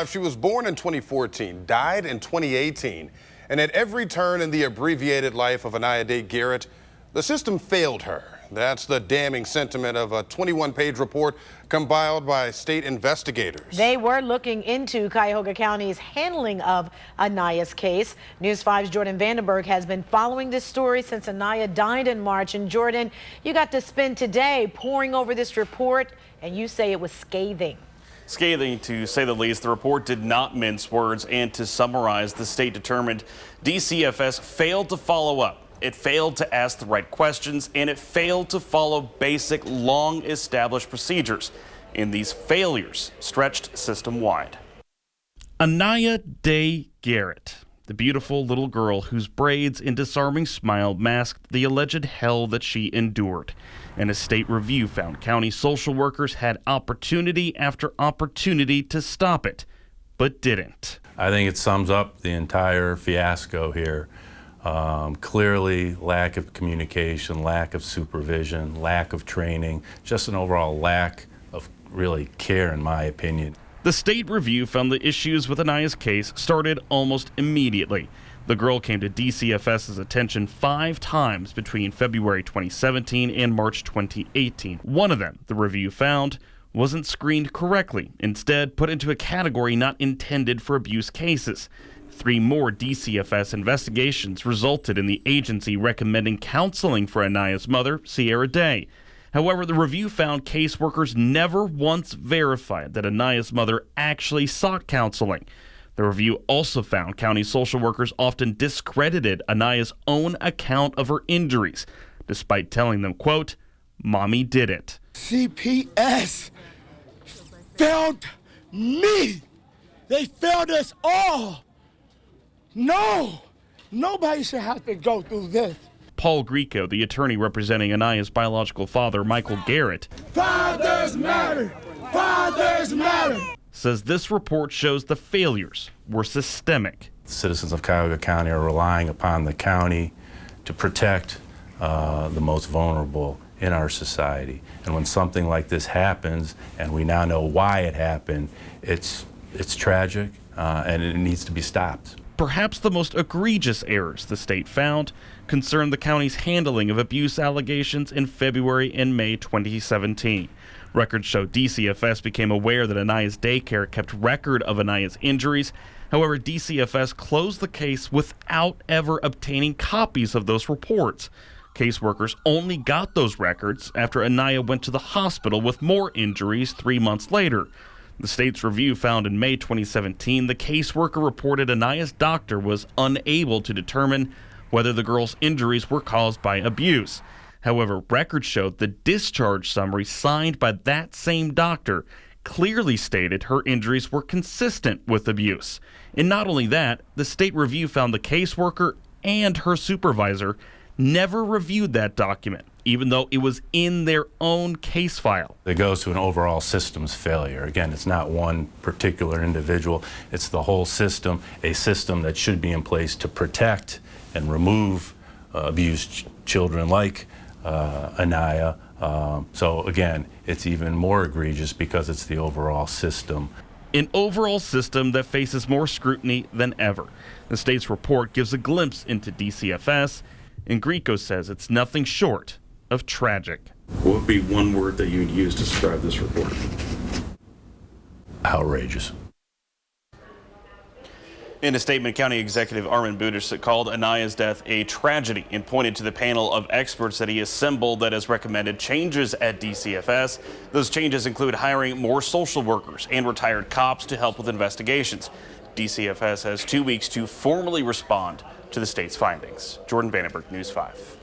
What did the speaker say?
She was born in 2014, died in 2018, and at every turn in the abbreviated life of Aniya Day-Garrett, the system failed her. That's the damning sentiment of a 21-page report compiled by state investigators. They were looking into Cuyahoga County's handling of Aniya's case. News 5's Jordan Vandenberg has been following this story since Aniya died in March. And Jordan, you got to spend today poring over this report, and you say it was scathing. Scathing, to say the least. The report did not mince words, and to summarize, the state determined DCFS failed to follow up. It failed to ask the right questions, and it failed to follow basic, long-established procedures. And these failures stretched system-wide. Aniya Day-Garrett, the beautiful little girl whose braids and disarming smile masked the alleged hell that she endured. And a state review found county social workers had opportunity after opportunity to stop it, but didn't. I think it sums up the entire fiasco here. Clearly, lack of communication, lack of supervision, lack of training, just an overall lack of really care, in my opinion. The state review found the issues with Aniya's case started almost immediately. The girl came to DCFS's attention 5 times between February 2017 and March 2018. One of them, the review found, wasn't screened correctly, instead put into a category not intended for abuse cases. 3 more DCFS investigations resulted in the agency recommending counseling for Aniya's mother, Sierra Day. However, the review found caseworkers never once verified that Aniya's mother actually sought counseling. The review also found county social workers often discredited Aniya's own account of her injuries, despite telling them, quote, "Mommy did it." CPS failed me. They failed us all. No, nobody should have to go through this. Paul Greco, the attorney representing Aniya's biological father, Michael Garrett, Fathers matter. Fathers matter. says this report shows the failures were systemic. Citizens of Cuyahoga County are relying upon the county to protect the most vulnerable in our society. And when something like this happens, and we now know why it happened, it's tragic and it needs to be stopped. Perhaps the most egregious errors the state found concerned the county's handling of abuse allegations in February and May 2017. Records show DCFS became aware that Aniya's daycare kept record of Aniya's injuries. However, DCFS closed the case without ever obtaining copies of those reports. Caseworkers only got those records after Aniya went to the hospital with more injuries 3 months later. The state's review found in May 2017 the caseworker reported Aniya's doctor was unable to determine whether the girl's injuries were caused by abuse. However, records showed the discharge summary signed by that same doctor clearly stated her injuries were consistent with abuse. And not only that, the state review found the caseworker and her supervisor never reviewed that document, even though it was in their own case file. It goes to an overall systems failure. Again, it's not one particular individual, it's the whole system, a system that should be in place to protect and remove abused children like Aniya. So again, it's even more egregious because it's the overall system. An overall system that faces more scrutiny than ever. The state's report gives a glimpse into DCFS, and Greco says it's nothing short of tragic. What would be one word that you would use to describe this report? Outrageous. In a statement, County Executive Armin Budish called Aniya's death a tragedy and pointed to the panel of experts that he assembled that has recommended changes at DCFS. Those changes include hiring more social workers and retired cops to help with investigations. DCFS has 2 weeks to formally respond to the state's findings. Jordan Vandenberg, News 5.